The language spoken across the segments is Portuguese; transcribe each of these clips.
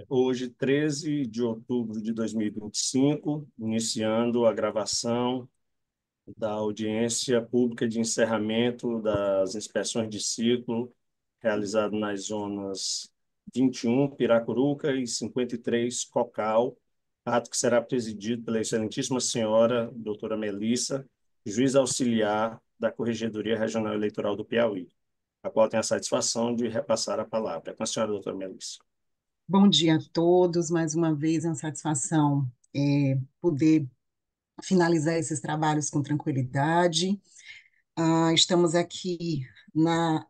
Hoje, 13 de outubro de 2025, iniciando a gravação da audiência pública de encerramento das inspeções de ciclo realizado nas zonas 21, Piracuruca, e 53, Cocal, ato que será presidido pela excelentíssima senhora doutora Melissa, juiz auxiliar da Corregedoria Regional Eleitoral do Piauí, a qual tenho a satisfação de repassar a palavra. É com a senhora, doutora Melissa. Bom dia a todos. Mais uma vez, é uma satisfação poder finalizar esses trabalhos com tranquilidade. Estamos aqui na,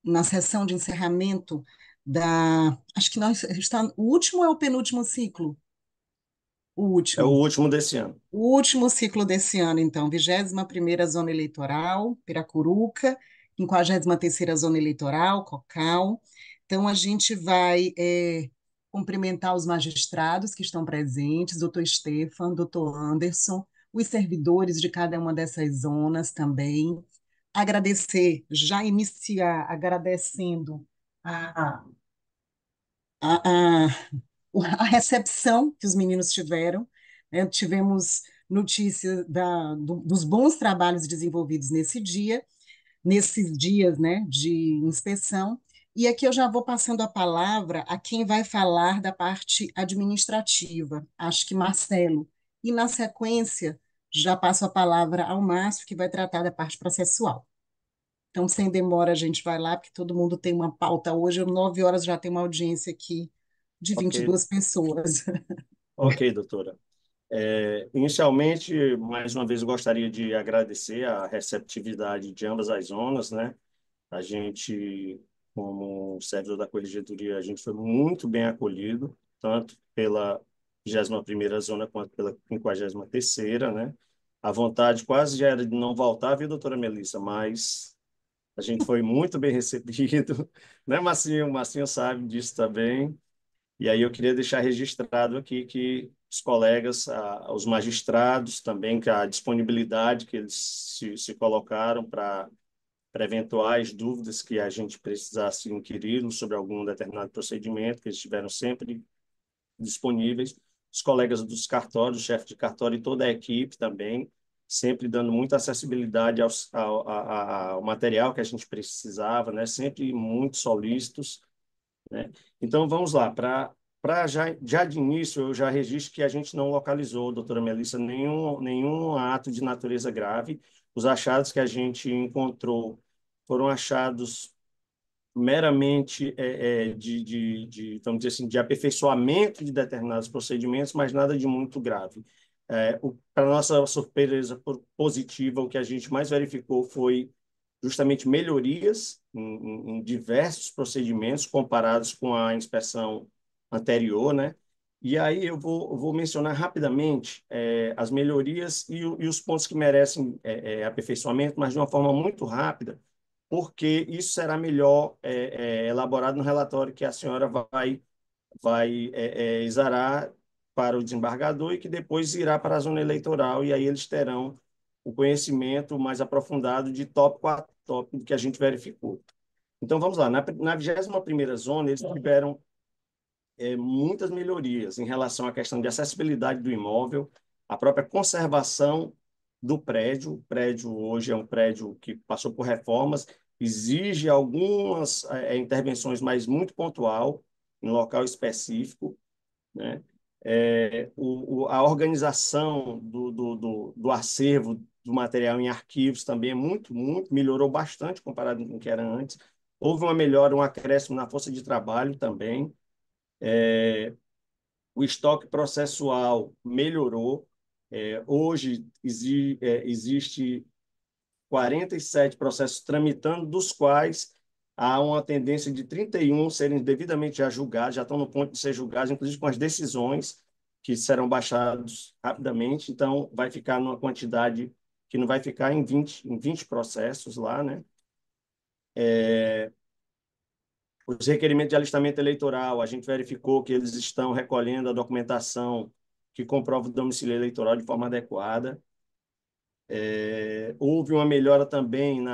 na sessão de encerramento acho que o último é o penúltimo ciclo? O É o último. último desse ano. O último ciclo desse ano, então, 21ª Zona Eleitoral, Piracuruca, 53ª Zona Eleitoral, Cocal. Então, a gente vai cumprimentar os magistrados que estão presentes, doutor Stefan, doutor Anderson, os servidores de cada uma dessas zonas também. Agradecer, já iniciar agradecendo a, a, a recepção que os meninos tiveram, né? Tivemos notícia dos bons trabalhos desenvolvidos nesse dia, nesses dias, né, de inspeção. E aqui eu já vou passando a palavra a quem vai falar da parte administrativa, acho que Marcelo. E, na sequência, já passo a palavra ao Márcio, que vai tratar da parte processual. Então, sem demora, a gente vai lá, porque todo mundo tem uma pauta hoje. 9 horas já tem uma audiência aqui de Ok, 22 pessoas. ok, doutora. Inicialmente, mais uma vez, eu gostaria de agradecer a receptividade de ambas as zonas, né? A gente, como servidor da Corregedoria, a gente foi muito bem acolhido, tanto pela 21ª Zona quanto pela 53ª, né? A vontade quase já era de não voltar, viu, doutora Melissa? Mas a gente foi muito bem recebido, né, Marcinho? O Marcinho sabe disso também. E aí eu queria deixar registrado aqui que os colegas, os magistrados também, que a disponibilidade que eles se colocaram para eventuais dúvidas que a gente precisasse inquirir sobre algum determinado procedimento, que eles estiveram sempre disponíveis. Os colegas dos cartórios, o chefe de cartório e toda a equipe também, sempre dando muita acessibilidade ao material que a gente precisava, né? Sempre muito solícitos, né? Então, vamos lá. Para já de início, eu já registro que a gente não localizou, doutora Melissa, nenhum ato de natureza grave. Os achados que a gente encontrou foram achados meramente vamos dizer assim, de aperfeiçoamento de determinados procedimentos, mas nada de muito grave. Para nossa surpresa positiva, o que a gente mais verificou foi justamente melhorias em diversos procedimentos comparados com a inspeção anterior, né? E aí eu vou mencionar rapidamente as melhorias e os pontos que merecem aperfeiçoamento, mas de uma forma muito rápida, porque isso será melhor elaborado no relatório que a senhora vai exarar para o desembargador e que depois irá para a zona eleitoral, e aí eles terão o conhecimento mais aprofundado de tópico a tópico que a gente verificou. Então, vamos lá. Na 21ª zona, eles tiveram muitas melhorias em relação à questão de acessibilidade do imóvel, a própria conservação do prédio. O prédio hoje é um prédio que passou por reformas, exige algumas intervenções, mas muito pontual, em local específico, né? A organização do acervo do material em arquivos também é muito, melhorou bastante comparado com o que era antes. Houve uma melhora, um acréscimo na força de trabalho também. O estoque processual melhorou. Hoje existe 47 processos tramitando, dos quais há uma tendência de 31 serem devidamente já julgados, já estão no ponto de ser julgados, inclusive com as decisões que serão baixados rapidamente. Então, vai ficar numa quantidade que não vai ficar em 20 processos lá, né? Os requerimentos de alistamento eleitoral, a gente verificou que eles estão recolhendo a documentação que comprova o domicílio eleitoral de forma adequada. Houve uma melhora também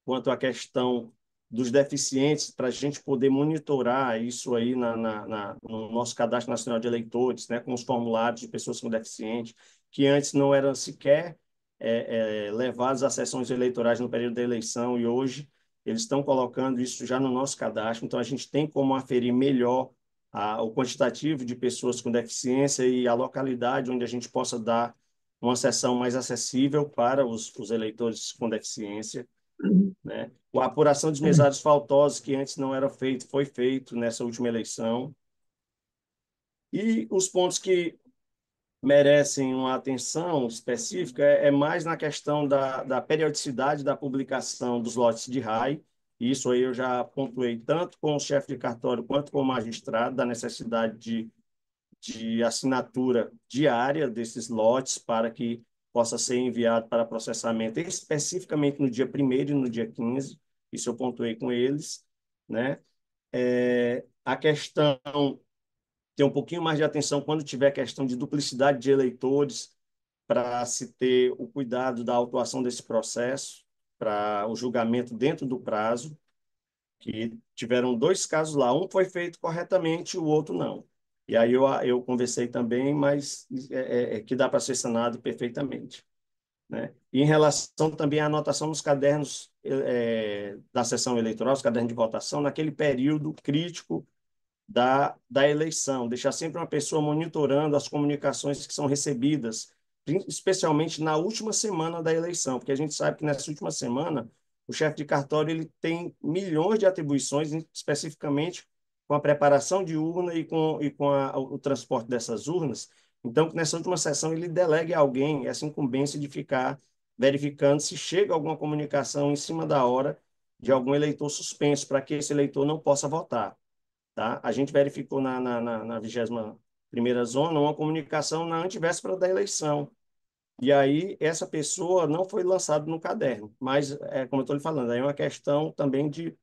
quanto à questão dos deficientes, para a gente poder monitorar isso aí no nosso Cadastro Nacional de Eleitores, né, com os formulários de pessoas com deficiente, que antes não eram sequer levados às sessões eleitorais no período da eleição, e hoje eles estão colocando isso já no nosso cadastro, então a gente tem como aferir melhor o quantitativo de pessoas com deficiência e a localidade onde a gente possa dar uma sessão mais acessível para os eleitores com deficiência, né? A apuração dos mesários faltosos, que antes não era feito, foi feito nessa última eleição. E os pontos que merecem uma atenção específica é mais na questão da periodicidade da publicação dos lotes de RAI. Isso aí eu já pontuei tanto com o chefe de cartório quanto com o magistrado, da necessidade de assinatura diária desses lotes para que possa ser enviado para processamento especificamente no dia 1º e no dia 15. Isso eu pontuei com eles, né? A questão ter um pouquinho mais de atenção quando tiver questão de duplicidade de eleitores, para se ter o cuidado da autuação desse processo, para o julgamento dentro do prazo, que tiveram 2 casos lá. Um foi feito corretamente, o outro não. E aí eu conversei também, mas que dá para ser sanado perfeitamente, né? E em relação também à anotação nos cadernos da sessão eleitoral, os cadernos de votação, naquele período crítico da eleição, deixar sempre uma pessoa monitorando as comunicações que são recebidas, especialmente na última semana da eleição, porque a gente sabe que nessa última semana o chefe de cartório ele tem milhões de atribuições, especificamente com a preparação de urna e com o transporte dessas urnas. Então, que nessa última sessão ele delegue a alguém essa incumbência de ficar verificando se chega alguma comunicação em cima da hora de algum eleitor suspenso, para que esse eleitor não possa votar. Tá? A gente verificou na 21ª zona uma comunicação na antevéspera da eleição. E aí essa pessoa não foi lançada no caderno. Mas, como eu estou lhe falando, aí é uma questão também de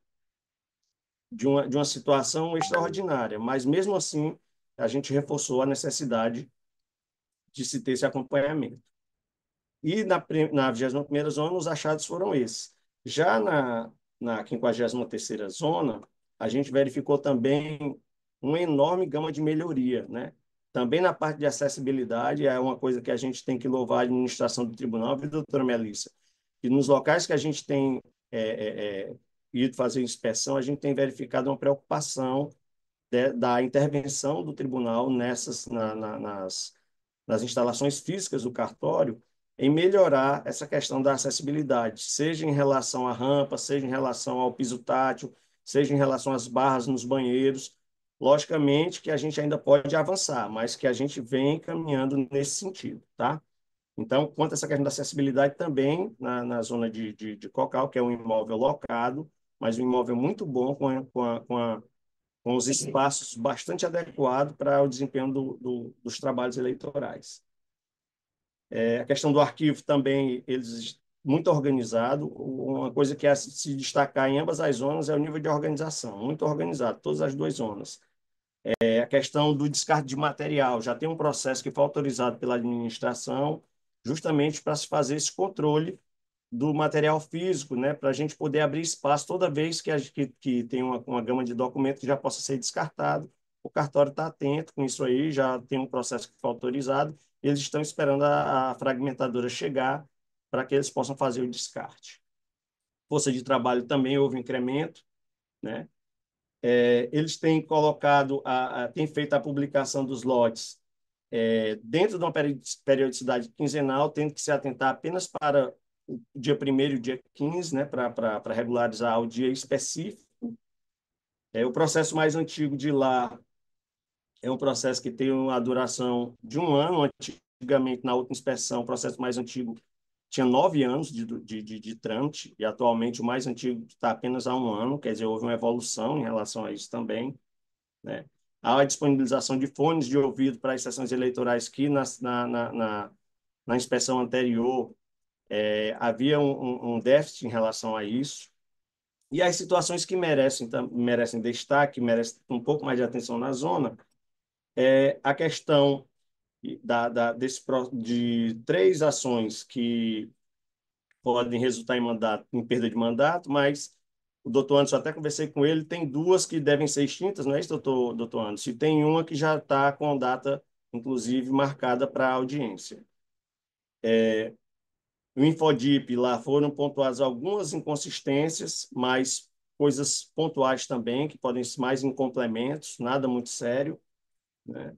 uma situação extraordinária. Mas, mesmo assim, a gente reforçou a necessidade de se ter esse acompanhamento. E na 21ª zona, os achados foram esses. Já na 53ª zona, a gente verificou também uma enorme gama de melhoria, né? Também na parte de acessibilidade, é uma coisa que a gente tem que louvar a administração do tribunal, viu, doutora Melissa? E nos locais que a gente tem ido fazer inspeção, a gente tem verificado uma preocupação da intervenção do tribunal nas instalações físicas do cartório, em melhorar essa questão da acessibilidade, seja em relação à rampa, seja em relação ao piso tátil, seja em relação às barras nos banheiros. Logicamente que a gente ainda pode avançar, mas que a gente vem caminhando nesse sentido, tá? Então, quanto a essa questão da acessibilidade, também na zona de Cocal, que é um imóvel locado, mas um imóvel muito bom, com os espaços bastante adequados para o desempenho dos trabalhos eleitorais. A questão do arquivo também, eles muito organizado. Uma coisa que é se destacar em ambas as zonas é o nível de organização, muito organizado, todas as 2 zonas. A questão do descarte de material, já tem um processo que foi autorizado pela administração, justamente para se fazer esse controle do material físico, né, para a gente poder abrir espaço toda vez que tem uma gama de documentos que já possa ser descartado. O cartório está atento com isso aí, já tem um processo que foi autorizado, eles estão esperando a fragmentadora chegar para que eles possam fazer o descarte. Força de trabalho também houve um incremento, né? Eles têm colocado, têm feito a publicação dos lotes dentro de uma periodicidade quinzenal, tendo que se atentar apenas para o dia 1º e o dia 15, né, para regularizar o dia específico. O processo mais antigo de lá é um processo que tem uma duração de 1 ano. Antigamente, na outra inspeção, o processo mais antigo tinha 9 anos de trâmite, e atualmente o mais antigo está apenas há 1 ano, quer dizer, houve uma evolução em relação a isso também, né? Há a disponibilização de fones de ouvido para as sessões eleitorais que na inspeção anterior havia um déficit em relação a isso. E as situações que merecem destaque, merecem um pouco mais de atenção na zona, a questão de 3 ações que podem resultar em perda de mandato, mas o doutor Anderson, até conversei com ele, tem duas que devem ser extintas, não é isso, doutor Anderson? E tem uma que já está com data, inclusive, marcada para audiência. No Infodip, lá foram pontuadas algumas inconsistências, mas coisas pontuais também, que podem ser mais em complementos, nada muito sério, né?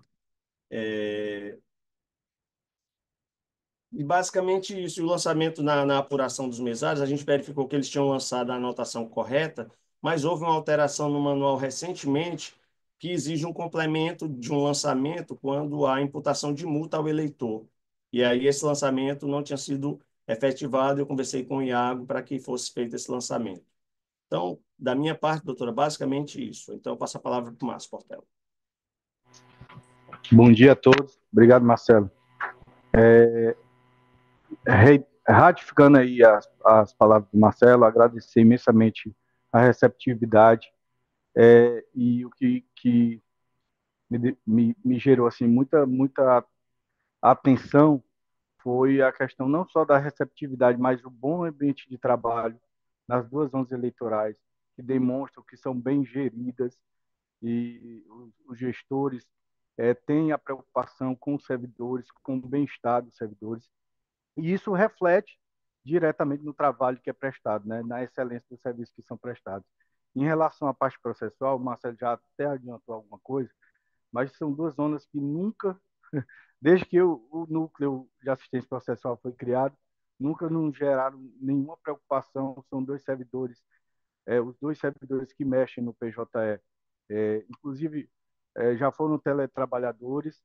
E basicamente isso, e o lançamento na apuração dos mesários, a gente verificou que eles tinham lançado a anotação correta, mas houve uma alteração no manual recentemente que exige um complemento de um lançamento quando há imputação de multa ao eleitor. E aí esse lançamento não tinha sido efetivado, eu conversei com o Iago para que fosse feito esse lançamento. Então, da minha parte, doutora, basicamente isso. Então, eu passo a palavra para o Márcio Portela. Bom dia a todos. Obrigado, Marcelo. Ratificando aí as palavras do Marcelo, agradecer imensamente a receptividade e o que me gerou assim muita atenção foi a questão não só da receptividade, mas o bom ambiente de trabalho nas duas zonas eleitorais, que demonstram que são bem geridas e os gestores têm a preocupação com os servidores, com o bem-estar dos servidores, e isso reflete diretamente no trabalho que é prestado, né, na excelência dos serviços que são prestados. Em relação à parte processual, o Marcelo já até adiantou alguma coisa, mas são duas zonas que nunca, desde que o núcleo de assistência processual foi criado, nunca nos geraram nenhuma preocupação. São dois servidores, os dois servidores que mexem no PJE, inclusive já foram teletrabalhadores,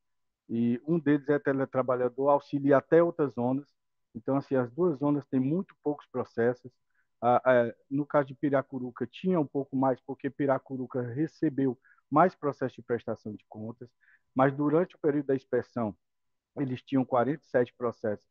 e um deles é teletrabalhador, auxilia até outras zonas. Então, assim, as duas zonas têm muito poucos processos. No caso de Piracuruca, tinha um pouco mais, porque Piracuruca recebeu mais processos de prestação de contas, mas durante o período da inspeção, eles tinham 47 processos.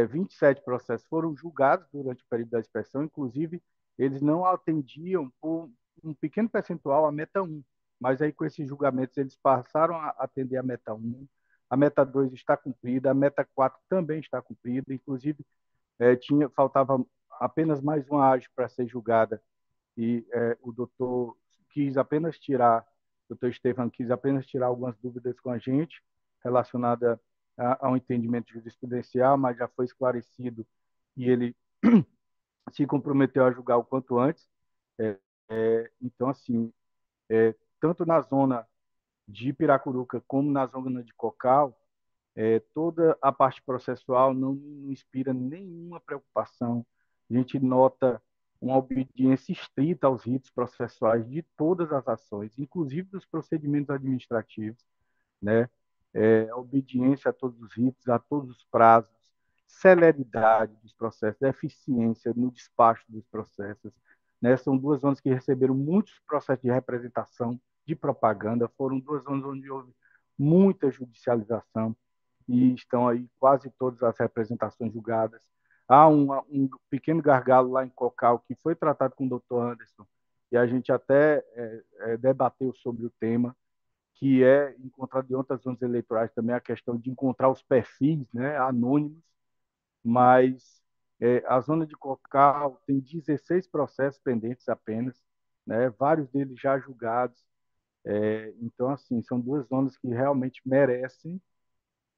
27 processos foram julgados durante o período da inspeção, inclusive eles não atendiam por um pequeno percentual a meta 1, mas aí com esses julgamentos eles passaram a atender a meta 1, a meta 2 está cumprida, a meta 4 também está cumprida, inclusive faltava apenas mais uma AGE para ser julgada, e o doutor quis apenas tirar, o doutor Estevam quis apenas tirar algumas dúvidas com a gente relacionada ao entendimento jurisprudencial, mas já foi esclarecido e ele se comprometeu a julgar o quanto antes. Então, assim, tanto na zona de Piracuruca como na zona de Cocal, toda a parte processual não inspira nenhuma preocupação. A gente nota uma obediência estrita aos ritos processuais de todas as ações, inclusive dos procedimentos administrativos, né? A obediência a todos os ritos, a todos os prazos, celeridade dos processos, eficiência no despacho dos processos, né? São duas zonas que receberam muitos processos de representação, de propaganda, foram duas zonas onde houve muita judicialização, e estão aí quase todas as representações julgadas. Há um pequeno gargalo lá em Cocal que foi tratado com o doutor Anderson, e a gente até debateu sobre o tema, que é encontrar de outras zonas eleitorais também a questão de encontrar os perfis, né, anônimos, mas a zona de Cocal tem 16 processos pendentes apenas, né, vários deles já julgados. Então, assim, são duas zonas que realmente merecem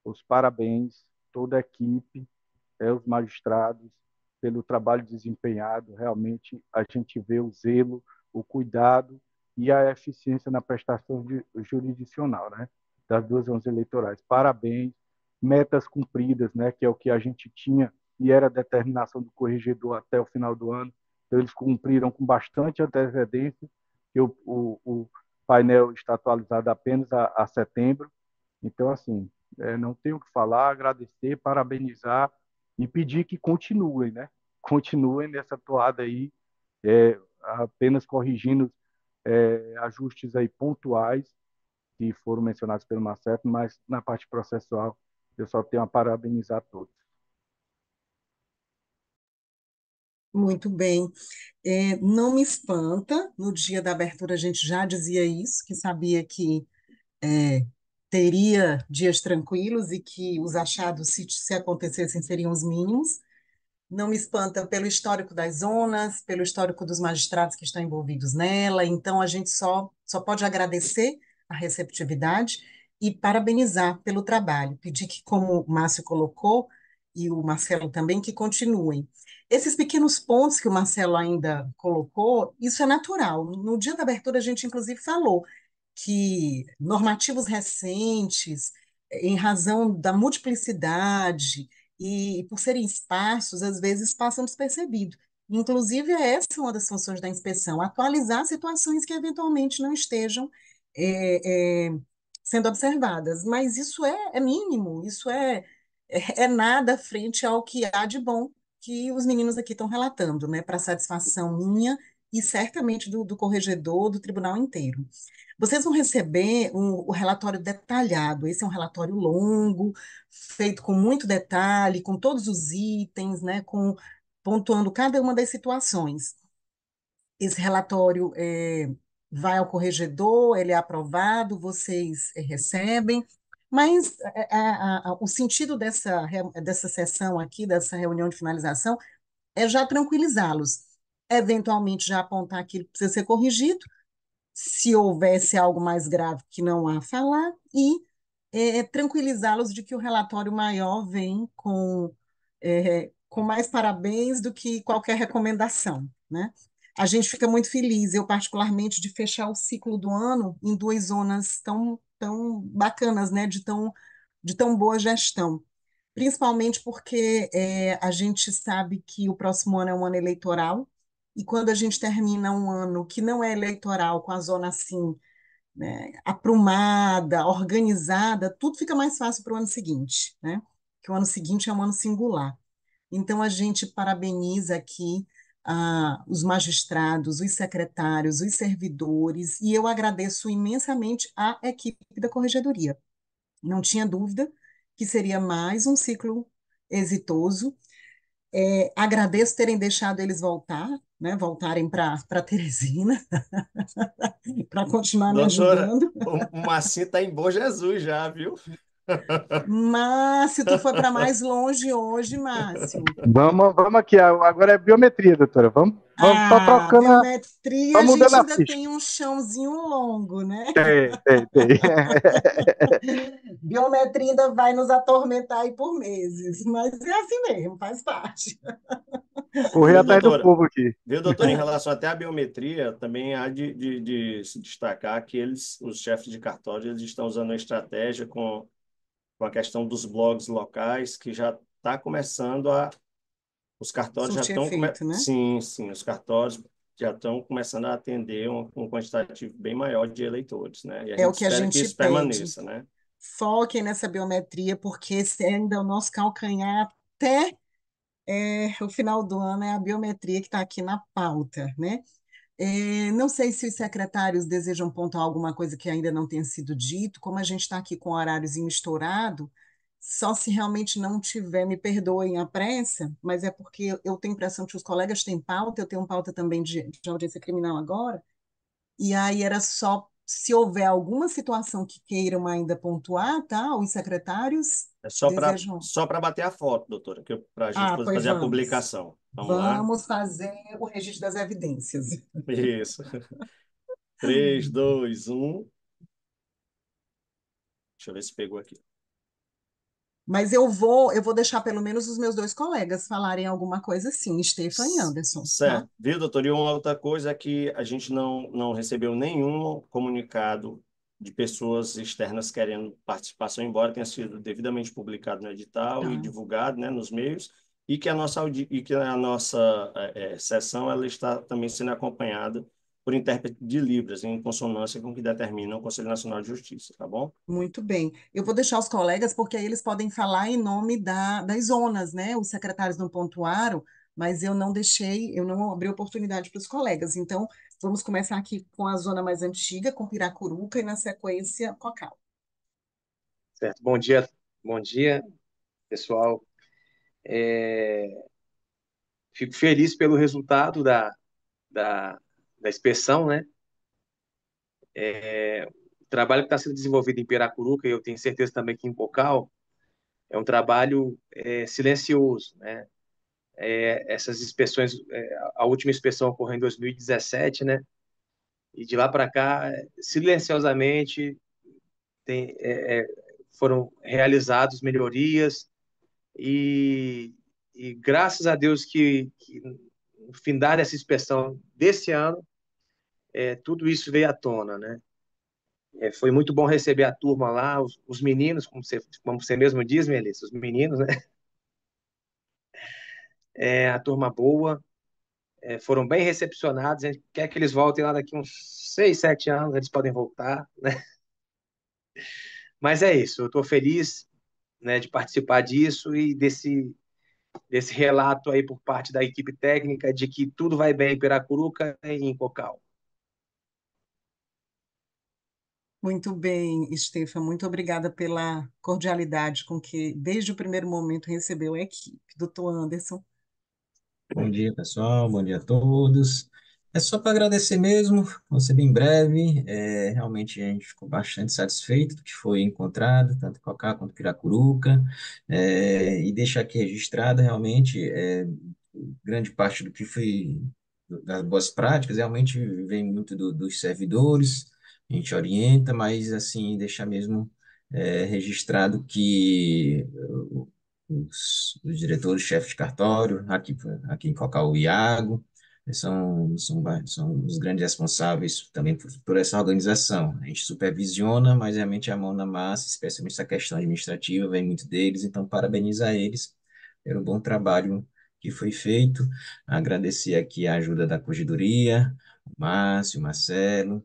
os parabéns, toda a equipe, os magistrados, pelo trabalho desempenhado. Realmente, a gente vê o zelo, o cuidado e a eficiência na prestação jurisdicional, né, das duas zonas eleitorais. Parabéns, metas cumpridas, né, que é o que a gente tinha e era a determinação do corregedor até o final do ano. Então, eles cumpriram com bastante antecedência, que o painel está atualizado apenas a setembro. Então, assim, não tenho o que falar, agradecer, parabenizar e pedir que continuem, né? Continuem nessa toada aí, apenas corrigindo ajustes aí pontuais que foram mencionados pelo Marcelo, mas na parte processual eu só tenho a parabenizar todos. Muito bem. Não me espanta, no dia da abertura a gente já dizia isso, que sabia que é, teria dias tranquilos e que os achados, se acontecessem, seriam os mínimos, não me espanta pelo histórico das zonas, pelo histórico dos magistrados que estão envolvidos nela, então a gente só pode agradecer a receptividade e parabenizar pelo trabalho, pedir que, como o Márcio colocou, e o Marcelo também, que continuem. Esses pequenos pontos que o Marcelo ainda colocou, isso é natural. No dia da abertura, a gente, inclusive, falou que normativos recentes, em razão da multiplicidade e por serem esparsos, às vezes passam despercebido. Inclusive, essa é uma das funções da inspeção, atualizar situações que eventualmente não estejam é, é, sendo observadas. Mas isso é mínimo, isso é nada frente ao que há de bom que os meninos aqui estão relatando, né, para satisfação minha e certamente do corregedor, do tribunal inteiro. Vocês vão receber o relatório detalhado. Esse é um relatório longo, feito com muito detalhe, com todos os itens, né, pontuando cada uma das situações. Esse relatório vai ao corregedor, ele é aprovado, vocês recebem, mas o sentido dessa sessão aqui, dessa reunião de finalização, é já tranquilizá-los, eventualmente já apontar aquilo que precisa ser corrigido, se houvesse algo mais grave que não há a falar, e tranquilizá-los de que o relatório maior vem com mais parabéns do que qualquer recomendação, né? A gente fica muito feliz, eu particularmente, de fechar o ciclo do ano em duas zonas tão bacanas, né? De tão boa gestão. Principalmente porque a gente sabe que o próximo ano é um ano eleitoral, e quando a gente termina um ano que não é eleitoral, com a zona assim, né, aprumada, organizada, tudo fica mais fácil para o ano seguinte, né? Que o ano seguinte é um ano singular. Então, a gente parabeniza aqui os magistrados, os secretários, os servidores, e eu agradeço imensamente à equipe da Corregedoria. Não tinha dúvida que seria mais um ciclo exitoso. Agradeço terem deixado eles voltarem para Teresina, para continuar me Doutora, ajudando. o Marcinho está em Bom Jesus já, viu? Márcio, tu foi para mais longe hoje, Márcio. Vamos aqui, agora é biometria, doutora. Vamos só trocando, Biometria, só a mudando gente a ainda ficha. tem um chãozinho longo, né? Tem. Biometria ainda vai nos atormentar aí por meses, mas é assim mesmo, faz parte. Correr Viu, atrás do doutora? povo aqui. Viu, doutora? Em relação até à biometria, também há de se destacar que os chefes de cartório, eles estão usando uma estratégia com a questão dos blogs locais, que já está começando os cartórios já Surtir estão, efeito, né? sim, sim, os cartórios já estão começando a atender um quantitativo bem maior de eleitores, né? E a É gente o que a espera que gente isso pede. permaneça, né? Foquem nessa biometria, porque esse ainda é o nosso calcanhar até o final do ano, é a biometria que está aqui na pauta, né? Não sei se os secretários desejam pontuar alguma coisa que ainda não tenha sido dito, como a gente está aqui com horáriozinho estourado, só se realmente não tiver, me perdoem a pressa, mas é porque eu tenho impressão que os colegas têm pauta, eu tenho pauta também de audiência criminal agora, e aí era só se houver alguma situação que queiram ainda pontuar, tá? Os secretários É desejam. só para bater a foto, doutora, para a gente poder Pois fazer a vamos. publicação. Vamos lá? Vamos fazer o registro das evidências. Isso. 3, 2, 1. Deixa eu ver se pegou aqui. Mas eu vou deixar pelo menos os meus dois colegas falarem alguma coisa assim, Stefan e Anderson, tá? Certo. Viu, doutor? E uma outra coisa é que a gente não recebeu nenhum comunicado de pessoas externas querendo participação, embora tenha sido devidamente publicado no edital e Tá, divulgado, né, nos meios, e que a nossa sessão ela está também sendo acompanhada por intérprete de Libras, em consonância com o que determina o Conselho Nacional de Justiça, tá bom? muito bem. Eu vou deixar os colegas, porque aí eles podem falar em nome das zonas, né? Os secretários não pontuaram, mas eu não abri oportunidade para os colegas. Então, vamos começar aqui com a zona mais antiga, com Piracuruca, e na sequência, Cocal. Certo. Bom dia, pessoal. Fico feliz pelo resultado da, da inspeção, né? O trabalho que está sendo desenvolvido em Piracuruca, e eu tenho certeza também que em Pocal, é um trabalho silencioso, né? essas inspeções, a última inspeção ocorreu em 2017, né? E de lá para cá, silenciosamente, tem, foram realizadas melhorias e graças a Deus que no findar dessa inspeção desse ano, tudo isso veio à tona, né? Foi muito bom receber a turma lá, os meninos, como você mesmo diz, Melissa, os meninos, né? A turma boa, foram bem recepcionados. A gente quer que eles voltem lá daqui uns 6, 7 anos, eles podem voltar, né? Mas é isso, eu estou feliz, né, de participar disso e desse relato aí por parte da equipe técnica de que tudo vai bem em Piracuruca e em Cocal. Muito bem, Estefan, muito obrigada pela cordialidade com que, desde o primeiro momento, recebeu a equipe. Doutor Anderson. Bom dia, pessoal. Bom dia a todos. É só para agradecer mesmo, vou ser bem breve. Realmente a gente ficou bastante satisfeito do que foi encontrado, tanto Cocá quanto Piracuruca. E deixar aqui registrado realmente grande parte do que foi das boas práticas, realmente vem muito dos servidores, a gente orienta, mas assim, deixar mesmo registrado que os diretores, chefes de cartório, aqui em Cocal, o Iago, são os grandes responsáveis também por essa organização. A gente supervisiona, mas realmente a mão na massa, especialmente essa questão administrativa, vem muito deles, então parabenizar eles pelo bom trabalho que foi feito, agradecer aqui a ajuda da Corregedoria, o Márcio, o Marcelo,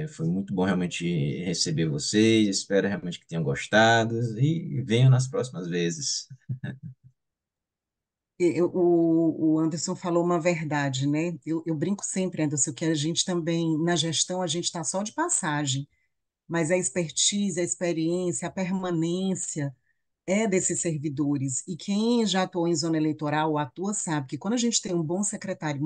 foi muito bom realmente receber vocês, espero realmente que tenham gostado e venham nas próximas vezes. O Anderson falou uma verdade, né? Eu brinco sempre, Anderson, que a gente também, na gestão, a gente está só de passagem, mas a expertise, a experiência, a permanência desses servidores. E quem já atuou em zona eleitoral ou atua sabe que quando a gente tem um bom secretário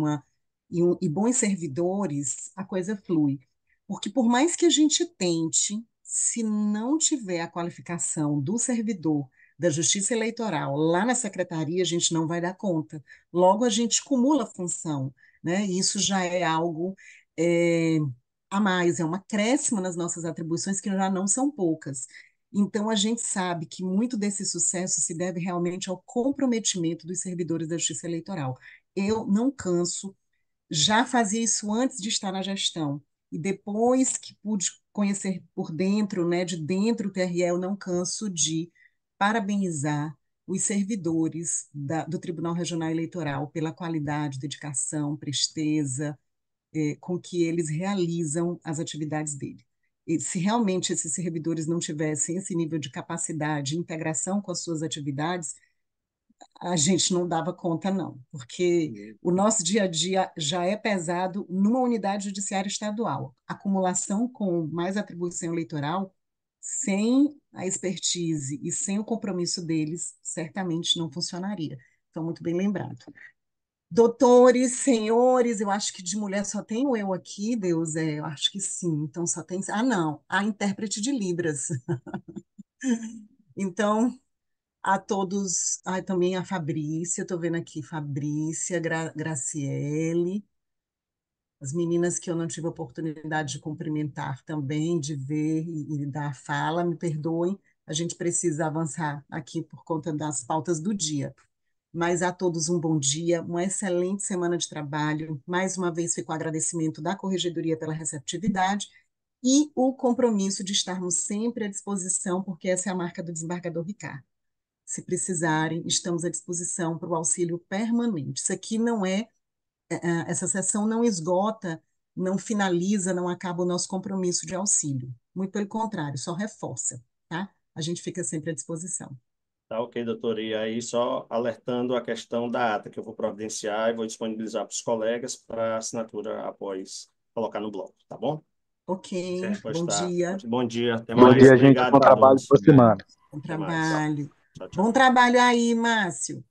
e bons servidores, a coisa flui. Porque por mais que a gente tente, se não tiver a qualificação do servidor da Justiça Eleitoral lá na secretaria, a gente não vai dar conta. Logo, a gente cumula função, né? E isso já é algo é, a mais, é uma acréscimo nas nossas atribuições que já não são poucas. Então, a gente sabe que muito desse sucesso se deve realmente ao comprometimento dos servidores da Justiça Eleitoral. Eu não canso, já fazia isso antes de estar na gestão, e depois que pude conhecer por dentro, né, de dentro o TRE, eu não canso de parabenizar os servidores do Tribunal Regional Eleitoral pela qualidade, dedicação, presteza, com que eles realizam as atividades dele. E se realmente esses servidores não tivessem esse nível de capacidade e integração com as suas atividades, a gente não dava conta, não, porque o nosso dia a dia já é pesado numa unidade judiciária estadual. Acumulação com mais atribuição eleitoral, sem a expertise e sem o compromisso deles, certamente não funcionaria. Então, muito bem lembrado. Doutores, senhores, eu acho que de mulher só tenho eu aqui, Deus, eu acho que sim. Então só tem. Ah, não, a intérprete de Libras. Então, a todos, também a Fabrícia, estou vendo aqui Fabrícia, Graciele, as meninas que eu não tive a oportunidade de cumprimentar também, de ver e dar fala, me perdoem, a gente precisa avançar aqui por conta das pautas do dia. Mas a todos um bom dia, uma excelente semana de trabalho. Mais uma vez, fico o agradecimento da Corregedoria pela receptividade e o compromisso de estarmos sempre à disposição, porque essa é a marca do desembargador Ricardo. Se precisarem, estamos à disposição para o auxílio permanente. Isso aqui não essa sessão não esgota, não finaliza, não acaba o nosso compromisso de auxílio. Muito pelo contrário, só reforça, tá? A gente fica sempre à disposição. Tá ok, doutor. E aí, só alertando a questão da ata, que eu vou providenciar e vou disponibilizar para os colegas para assinatura após colocar no bloco, tá bom? Ok, Certo. Pois bom tá. dia. Bom dia, até Bom mais. dia, gente. Obrigado Bom a trabalho, todos. boa semana. Bom Até mais. trabalho. Tchau, Bom tchau. trabalho aí, Márcio.